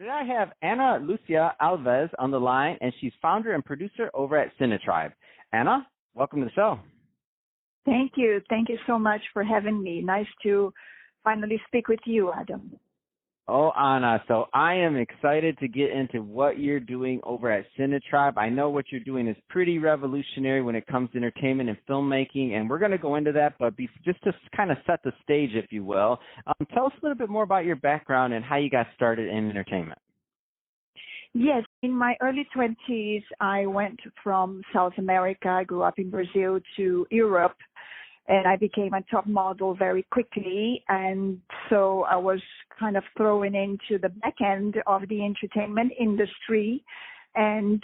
Today I have Ana Lucia Alves on the line, and she's founder and producer over at CineTribe. Ana, welcome to the show. Thank you. Thank you so much for having me. Nice to finally speak with you, Adam. Oh, Ana, so I am excited to get into what you're doing over at CineTribe. I know what you're doing is pretty revolutionary when it comes to entertainment and filmmaking, and we're going to go into that, but just to kind of set the stage, if you will, tell us a little bit more about your background and how you got started in entertainment. Yes, in my early 20s, I went from South America. I grew up in Brazil to Europe. And I became a top model very quickly. And so I was kind of thrown into the back end of the entertainment industry and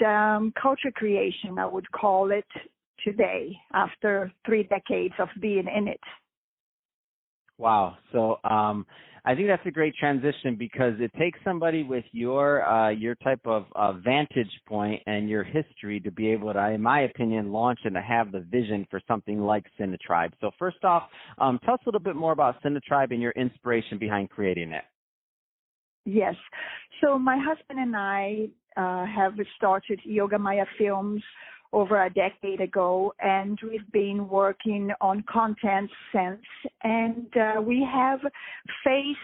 culture creation, I would call it today, after 3 decades of being in it. Wow. So I think that's a great transition because it takes somebody with your type of vantage point and your history to be able to, in my opinion, launch and to have the vision for something like CineTribe. So first off, tell us a little bit more about CineTribe and your inspiration behind creating it. Yes. So my husband and I have started Yoga Maya Films over a decade ago, and we've been working on content since. And we have faced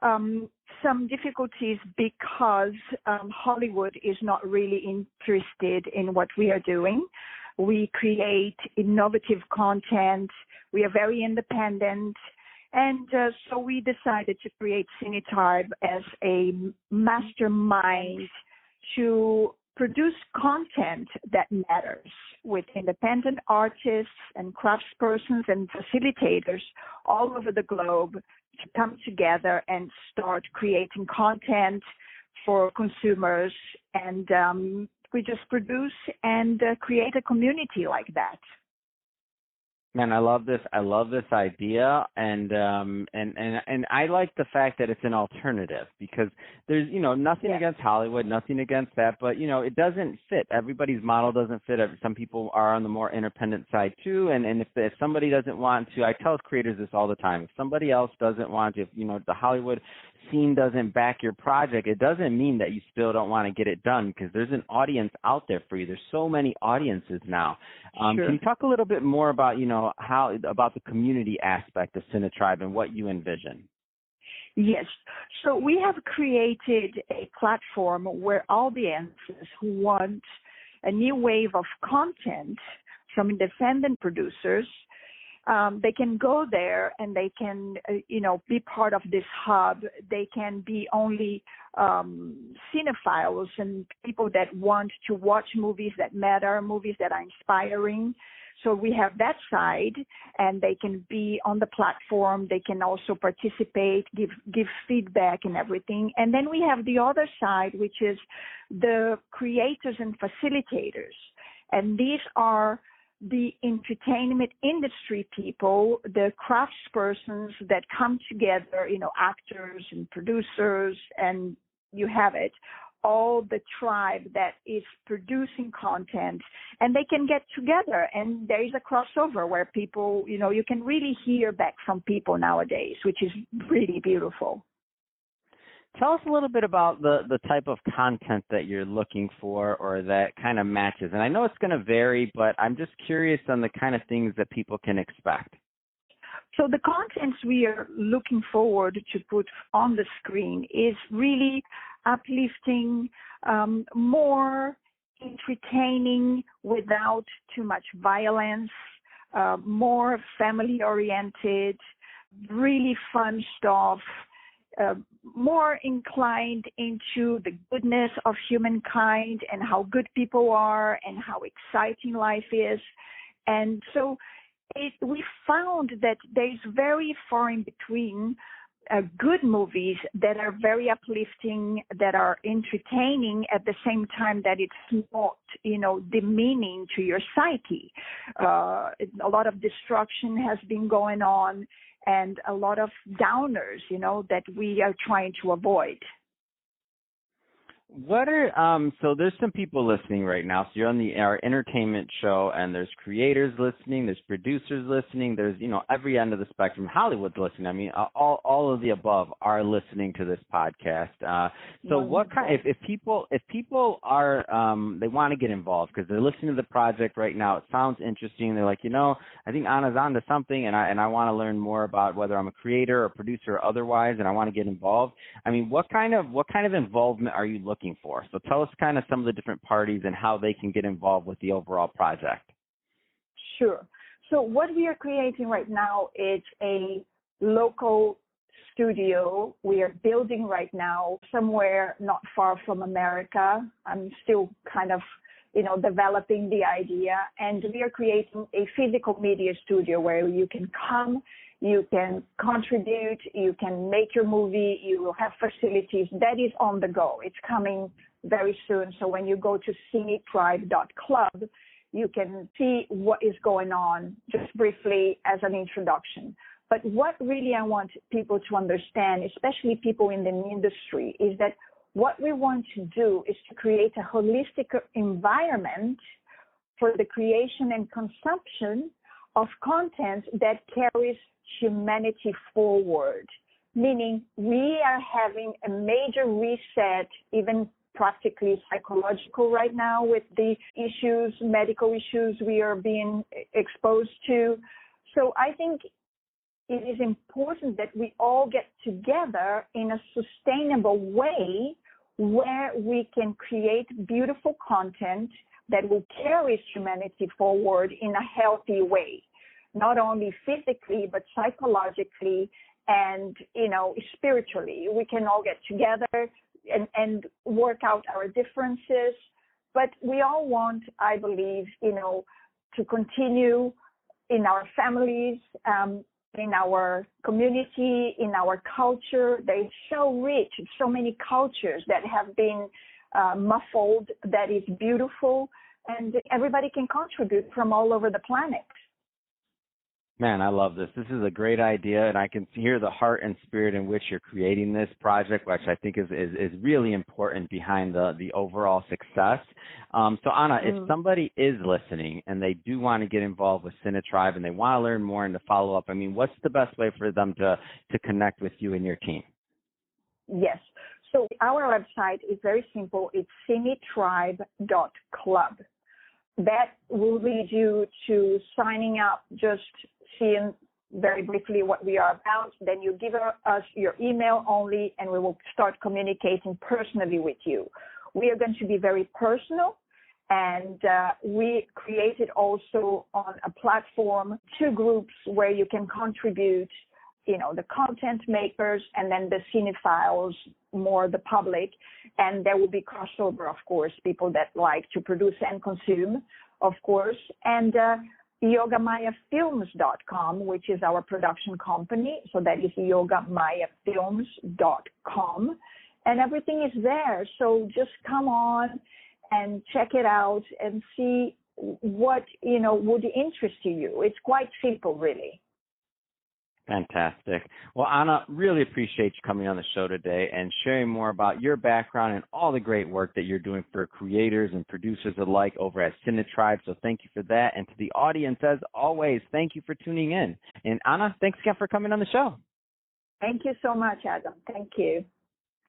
some difficulties because Hollywood is not really interested in what we are doing. We create innovative content. We are very independent. And so we decided to create CineTribe as a mastermind to produce content that matters with independent artists and craftspersons and facilitators all over the globe to come together and start creating content for consumers. And we just produce and create a community like that. Man, I love this. I love this idea, and I like the fact that it's an alternative because there's nothing against Hollywood, nothing against that, but it doesn't fit. Everybody's model doesn't fit. Some people are on the more independent side too, and if somebody doesn't want to, I tell creators this all the time. If somebody else doesn't want to, if the Hollywood scene doesn't back your project, it doesn't mean that you still don't want to get it done because there's an audience out there for you. There's so many audiences now. Sure. Can you talk a little bit more about about the community aspect of CineTribe and what you envision? Yes. So we have created a platform where audiences who want a new wave of content from independent producers, they can go there and they can, be part of this hub. They can be only cinephiles and people that want to watch movies that matter, movies that are inspiring. So we have that side, and they can be on the platform. They can also participate, give feedback and everything. And then we have the other side, which is the creators and facilitators. And these are the entertainment industry people, the craftspersons that come together, actors and producers, and you have it, all the tribe that is producing content, and they can get together, and there is a crossover where people, you can really hear back from people nowadays, which is really beautiful. Tell us a little bit about the type of content that you're looking for or that kind of matches. And I know it's going to vary, but I'm just curious on the kind of things that people can expect. So the contents we are looking forward to put on the screen is really uplifting, more entertaining without too much violence, more family-oriented, really fun stuff, more inclined into the goodness of humankind and how good people are and how exciting life is. And so we found that there's very far in between good movies that are very uplifting, that are entertaining at the same time that it's not, demeaning to your psyche. A lot of destruction has been going on and a lot of downers, that we are trying to avoid. What are so there's some people listening right now. So you're on our entertainment show, and there's creators listening, there's producers listening, there's every end of the spectrum. Hollywood's listening. I mean, all of the above are listening to this podcast. So what kind if people are they want to get involved because they're listening to the project right now, it sounds interesting. They're like, I think Ana's onto something, and I want to learn more about whether I'm a creator or producer or otherwise, and I want to get involved. I mean, what kind of involvement are you looking for? So tell us kind of some of the different parties and how they can get involved with the overall project. Sure. So what we are creating right now is a local studio we are building right now somewhere not far from America. I'm still kind of developing the idea, and we are creating a physical media studio where you can come, you can contribute, you can make your movie, you will have facilities. That is on the go. It's coming very soon. So when you go to CineTribe.club, you can see what is going on just briefly as an introduction. But what really I want people to understand, especially people in the industry, is that what we want to do is to create a holistic environment for the creation and consumption of content that carries humanity forward, meaning we are having a major reset, even practically psychological right now with the issues, medical issues we are being exposed to. So I think it is important that we all get together in a sustainable way where we can create beautiful content that will carry humanity forward in a healthy way, not only physically, but psychologically and, spiritually. We can all get together and work out our differences, but we all want, I believe, to continue in our families, in our community, in our culture. They're so rich, so many cultures that have been muffled, that is beautiful, and everybody can contribute from all over the planet. Man, I love this. This is a great idea, and I can hear the heart and spirit in which you're creating this project, which I think is really important behind the overall success. So, Ana, if somebody is listening and they do want to get involved with CineTribe and they want to learn more and to follow up, I mean, what's the best way for them to connect with you and your team? Yes. So our website is very simple. It's CineTribe.club. That will lead you to signing up, just seeing very briefly what we are about. Then you give us your email only, and we will start communicating personally with you. We are going to be very personal, and we created also on a platform 2 groups where you can contribute, the content makers and then the cinephiles, more the public. And there will be crossover, of course, people that like to produce and consume, of course. And yogamayafilms.com, which is our production company. So that is yogamayafilms.com. And everything is there. So just come on and check it out and see what, would interest you. It's quite simple, really. Fantastic. Well, Ana, really appreciate you coming on the show today and sharing more about your background and all the great work that you're doing for creators and producers alike over at CineTribe. So thank you for that. And to the audience, as always, thank you for tuning in. And Ana, thanks again for coming on the show. Thank you so much, Adam. Thank you.